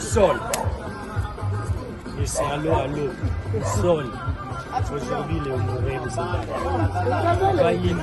Sol. Et c'est allô, allô. Sol. Aujourd'hui, il est honoré de cette année. Baïn.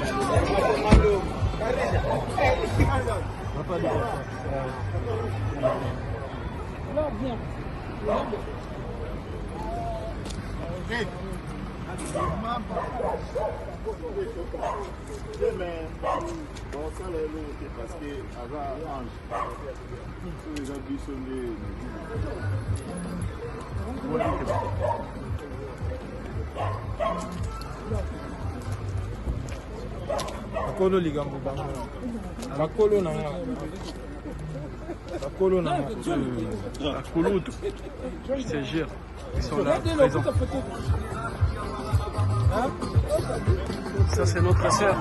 Bakolo ligambo bango. Bakolo nanga. Bakolo nanga. Bakolo tout. Je te jure, ils sont là présents. Ça c'est notre sœur.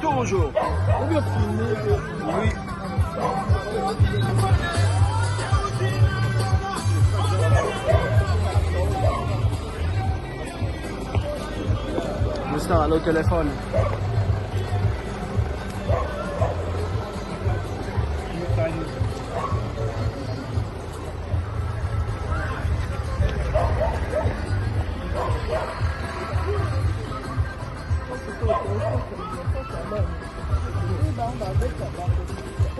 Toujours. Oui. Je sors au téléphone.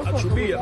Achubia.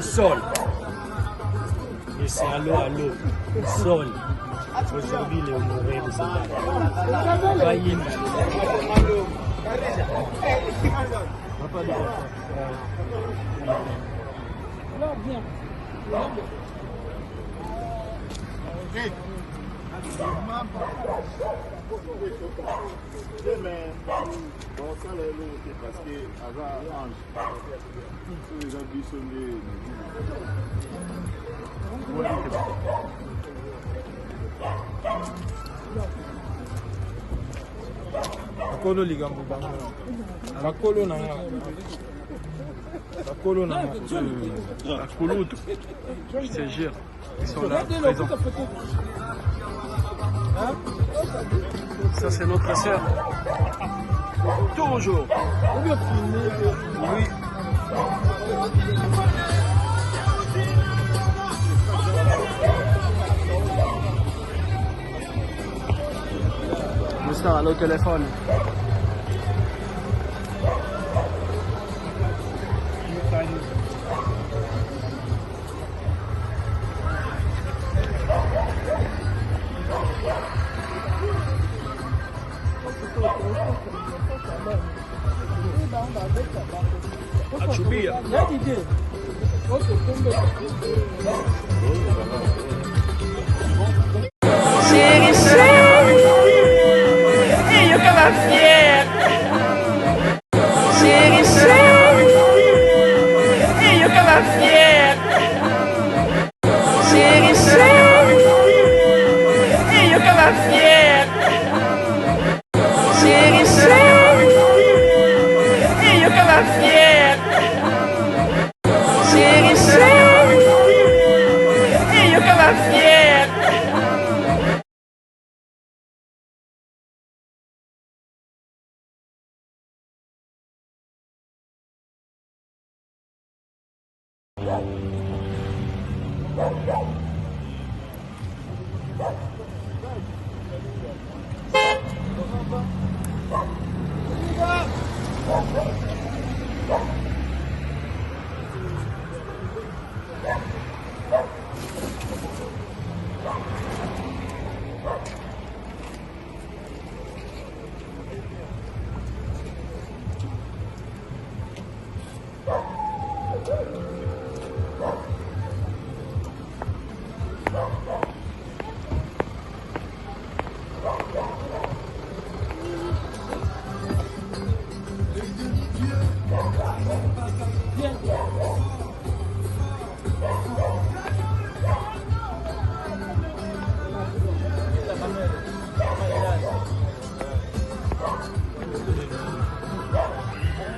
Sol. Et c'est allô, allô. Sol. Aujourd'hui, il est honoré de cette année. Baïn. Bakolo ligambo bango. Bakolo nanga. Bakolo nanga. Bakolo tout. Je te jure, ils sont là présents. Ça c'est notre sœur. Toujours. Oui. Je sors au téléphone. Achubia.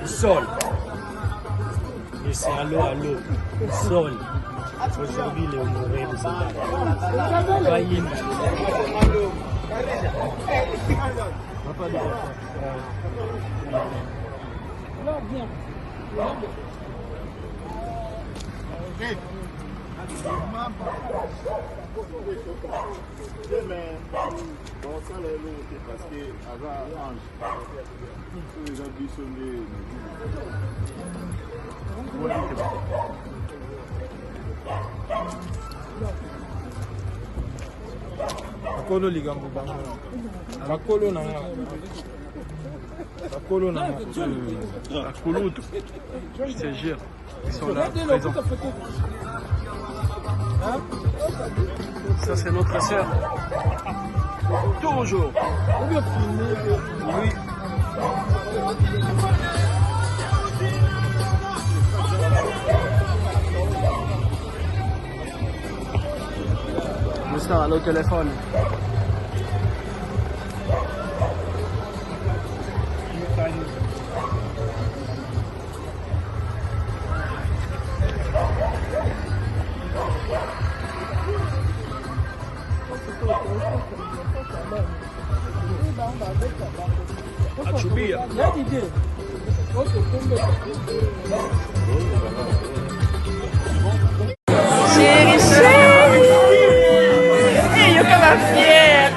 Sol. Et c'est allô, allô. Sol. Aujourd'hui, le Moreno c'est Bayim. Bakolo ligambo bango. Bakolo na nga. Bakolo na nga. Akulutu, je te jure, ils sont là présents. Ça c'est notre sœur. Toujours. Oui. Moussa, au téléphone. Achubia. Chérie, chérie. Et yo comme fière.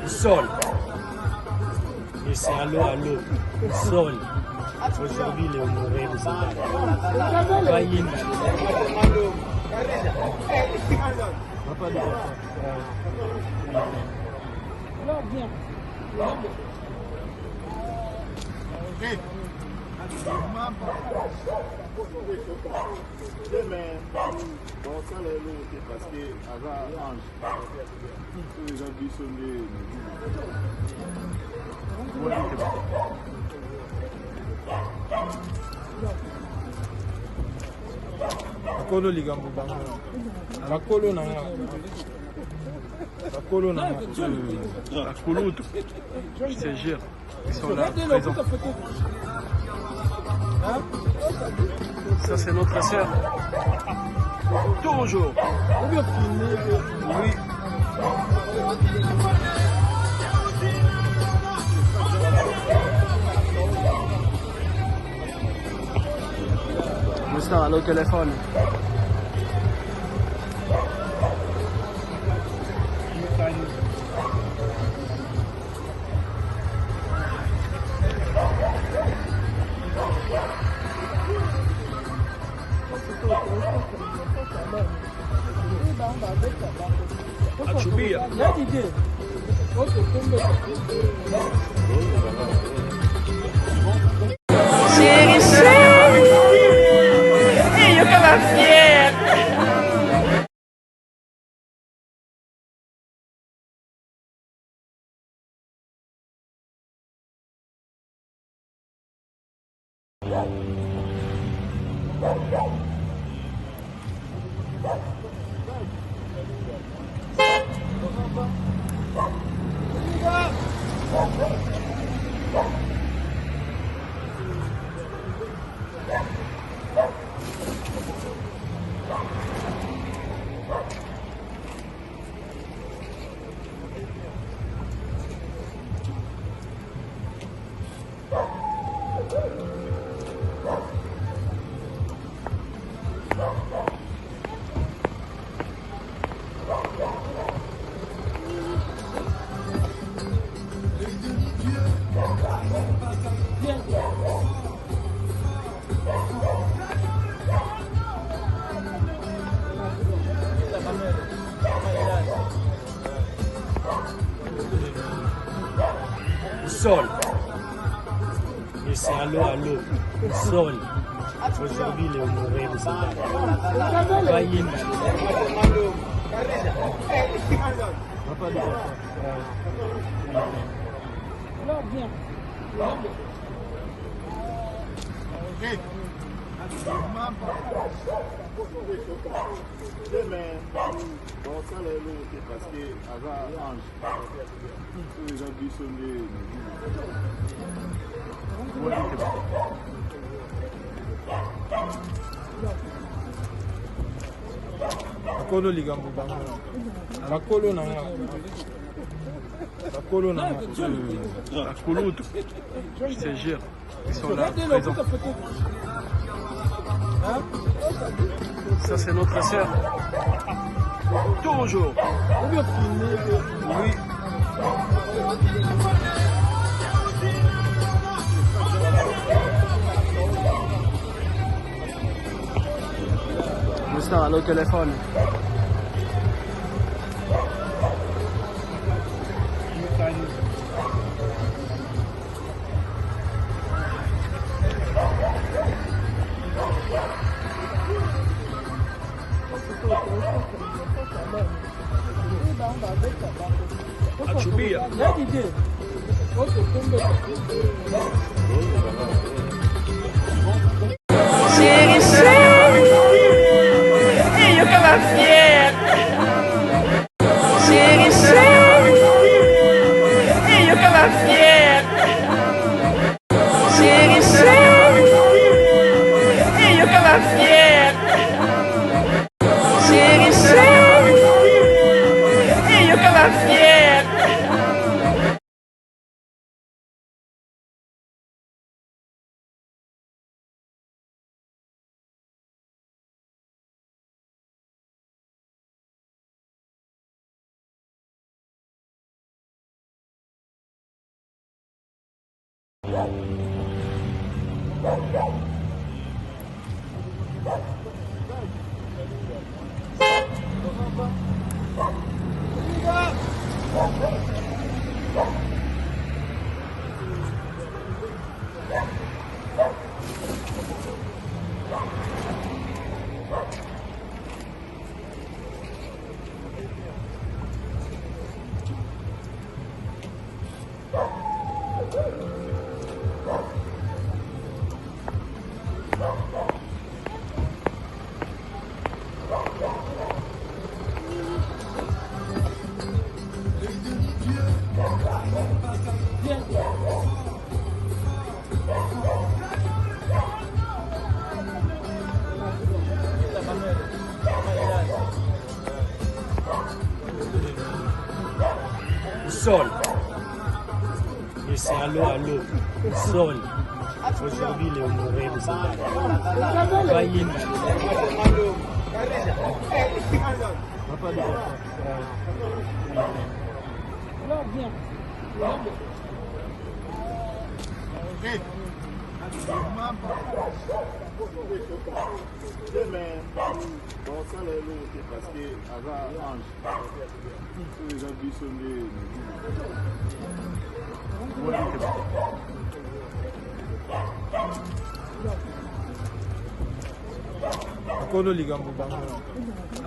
Sol. Et c'est allô, allô. Sol. Aujourd'hui, le Moreno c'est Bayim. Bakolo ligambo bango. Bakolo na nga. Bakolo na nga. Akulutu, je te jure, ils sont là présents. Ça c'est notre sœur. Toujours. Oui. Moussa, au téléphone. Achubia. Chérie, chérie. Et yo comme fière. Sol. Et c'est allô, allô. Sol. Aujourd'hui, le Moreno, c'est Bayim. Bakolo ligambo bango. Bakolo nanga. Bakolo nanga. La Kouloud, je te jure, ils sont là, présents. Ça, c'est notre sœur. Toujours. Oui. Moussa, au téléphone. Achubia. Chérie, chérie. Et yo comme fière. Chérie, chérie. Et yo comme fière. Chérie, chérie. Et yo comme fière. Chérie, chérie. Et yo comme fière. Sol. Et c'est allô, allô. Sol. Aujourd'hui, le Moreno, c'est Bayim. Bakolo ligambo bango.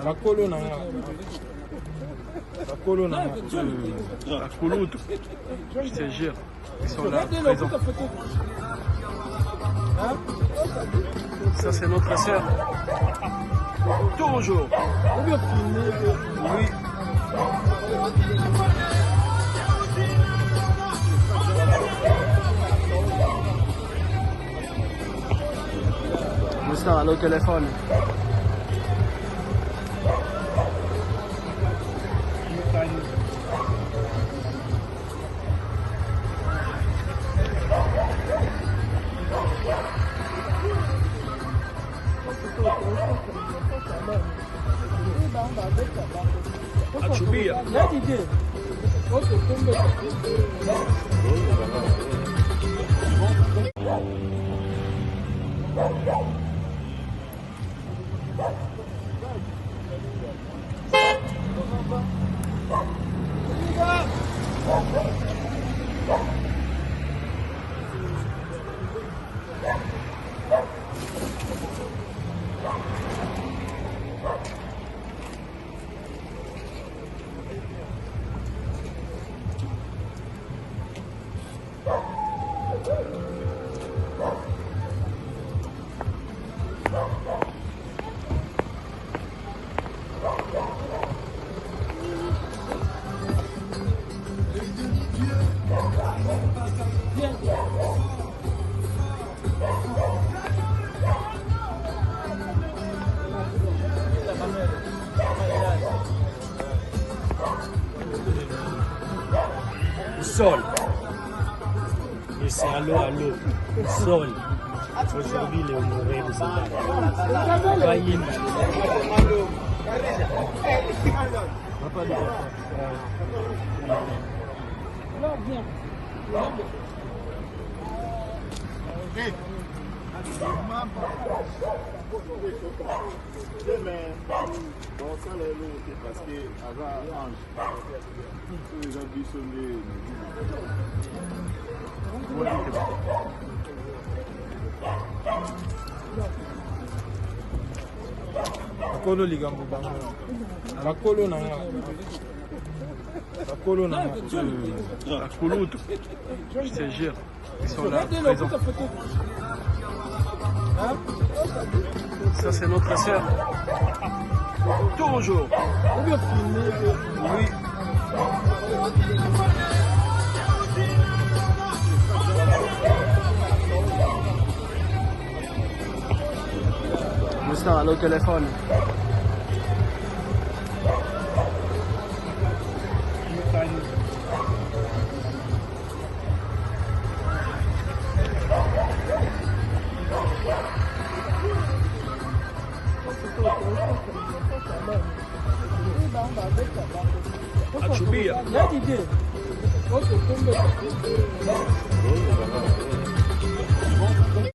Bakolo nanga. Bakolo nanga. La Kouloud, je te jure, ils sont là, présents. Ça, c'est notre sœur. Toujours. Oui. Moussa, au téléphone. Achubia. Sol. Et c'est allô. Sol. Aujourd'hui, il est honoré de cette Baïm. Bakolo ligambo bango. Bakolo na nga. Bakolo na nga. La Kouloudou, je te jure, ils sont là, présents. Ça, c'est notre sœur. Toujours. Oui. Moustar, allô, téléphone. Achubia.